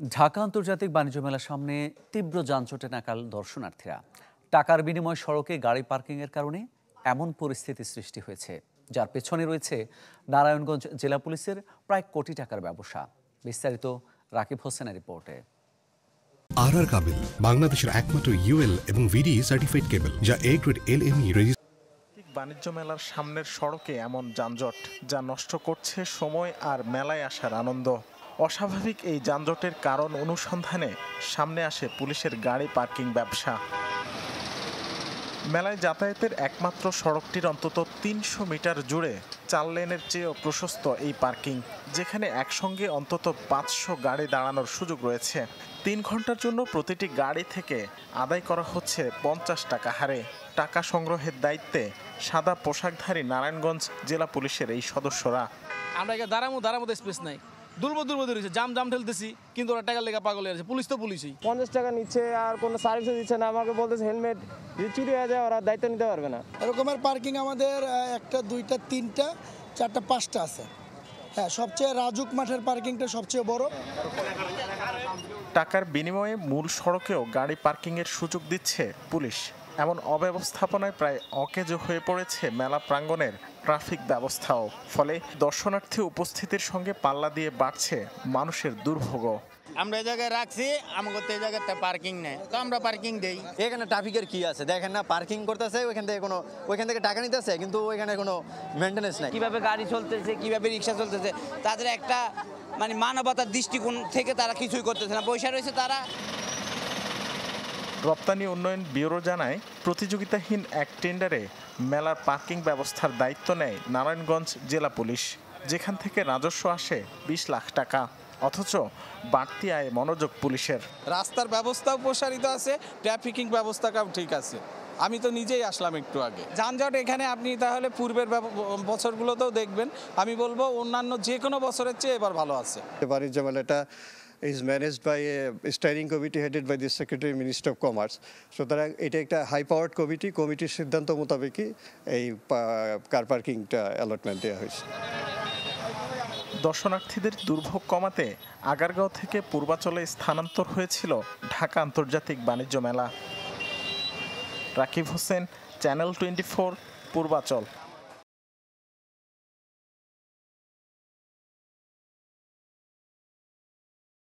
ঢাকা আন্তর্জাতিক বাণিজ্য মেলার সামনে তীব্র যানজটে নাকাল দর্শনার্থীরা। টাকার বিনিময়ে সড়কে গাড়ি পার্কিংয়ের কারণে এমন পরিস্থিতি সৃষ্টি হয়েছে, যার পেছনে রয়েছে নারায়ণগঞ্জ জেলা পুলিশের প্রায় কোটি টাকার ব্যবসা। বিস্তারিত রাকিব হোসেনের রিপোর্টে। আর কাবেল বাংলাদেশের একমাত্র ইউএল এবং ভিডি সার্টিফাইড কেবল, যা এ গ্রেড এলএমই রেজিস্ট্রেশন। বাণিজ্য মেলার সামনের সড়কে এমন যানজট যা নষ্ট করছে সময় আর মেলায় আসার আনন্দ। অস্বাভাবিক এই যানজটের কারণ অনুসন্ধানে সামনে আসে পুলিশের গাড়ি পার্কিং ব্যবসা। মেলায় যাতায়াতের একমাত্র সড়কটির অন্তত ৩০০ মিটার জুড়ে ৪ লেনের চেয়েও প্রশস্ত এই পার্কিং, যেখানে একসঙ্গে অন্তত ৫০০ গাড়ি দাঁড়ানোর সুযোগ রয়েছে। ৩ ঘন্টার জন্য প্রতিটি গাড়ি থেকে আদায় করা হচ্ছে ৫০ টাকা হারে। টাকা সংগ্রহের দায়িত্বে সাদা পোশাকধারী নারায়ণগঞ্জ জেলা পুলিশের এই সদস্যরা। আমরা এখানে দাঁড়ামো স্পেস নাই, দুর্বল ধরেছে, জাম ঠেলতেছি, কিন্তু ওরা টাকা লেখা পাগল হয়ে আছে। পুলিশ তো পুলিশই ৫০ টাকা নিচ্ছে আর কোনো সার্ভিসও দিচ্ছে না। আমাকে বলতেছে হেলমেট যদি চুরি হয়ে যায় ওরা দায়িত্ব নিতে পারবে না। এরকমের পার্কিং আমাদের ১টা ২টা ৩টা ৪টা ৫টা আছে। হ্যাঁ, সবচেয়ে রাজুক মাঠের পার্কিংটা সবচেয়ে বড়। টাকার বিনিময়ে মূল সড়কেও গাড়ি পার্কিংয়ের সুযোগ দিচ্ছে পুলিশ। এমন অব্যবস্থাপনায় প্রায় অকেজো হয়ে পড়েছে মেলা প্রাঙ্গণের ট্রাফিক ব্যবস্থাও। ফলে দর্শনার্থী উপস্থিতির সঙ্গে পাল্লা দিয়ে বাড়ছে মানুষের দুর্ভোগও। আমরা এই জায়গায় রাখছি, আমাদের তো এই জায়গাতে পার্কিং নেই, তো আমরা পার্কিং দেই। এখানে ট্রাফিকের কি আছে দেখেন না, পার্কিং করতেছে ওইখান থেকে টাকা নিতেছে, কিন্তু ওইখানে কোনো মেইনটেনেন্স নাই। কিভাবে গাড়ি চলতেছে, কিভাবে রিক্সা চলতেছে, তাদের একটা মানবতার দৃষ্টিকোণ থেকে তারা কিছুই করতেছে না, পয়সা রয়েছে তারা। রপ্তানি উন্নয়ন ব্যুরো জানায়, প্রতিযোগিতাহীন এক টেন্ডারে মেলার পার্কিং ব্যবস্থার দায়িত্ব নেয় নারায়ণগঞ্জ জেলা পুলিশ, যেখান থেকে রাজস্ব আসে ২০ লাখ টাকা। অথচ বাড়তি আয়ে মনোযোগ পুলিশের। রাস্তার ব্যবস্থাও প্রসারিত আছে, ট্রাফিকিং ব্যবস্থাটাও ঠিক আছে। আমি তো নিজেই আসলাম একটু আগে। যানজট এখানে আপনি তাহলে পূর্বের বছরগুলোতেও দেখবেন, আমি বলবো অন্যান্য যে কোনো বছরের চেয়ে এবার ভালো আছে। বাণিজ্য মেলাটা is managed by a steering committee headed by the Secretary Minister of Commerce. সুতরাং এটা একটা হাই পাওয়ার্ড কমিটির সিদ্ধান্ত মোতাবেকই এই কার পার্কিংটা অ্যালটমেন্ট দেওয়া হয়েছে। দর্শনার্থীদের দুর্ভোগ কমাতে আগারগাঁও থেকে পূর্বাচলে স্থানান্তর হয়েছিল ঢাকা আন্তর্জাতিক বাণিজ্য মেলা। রাকিব হোসেন, চ্যানেল 24, পূর্বাচল।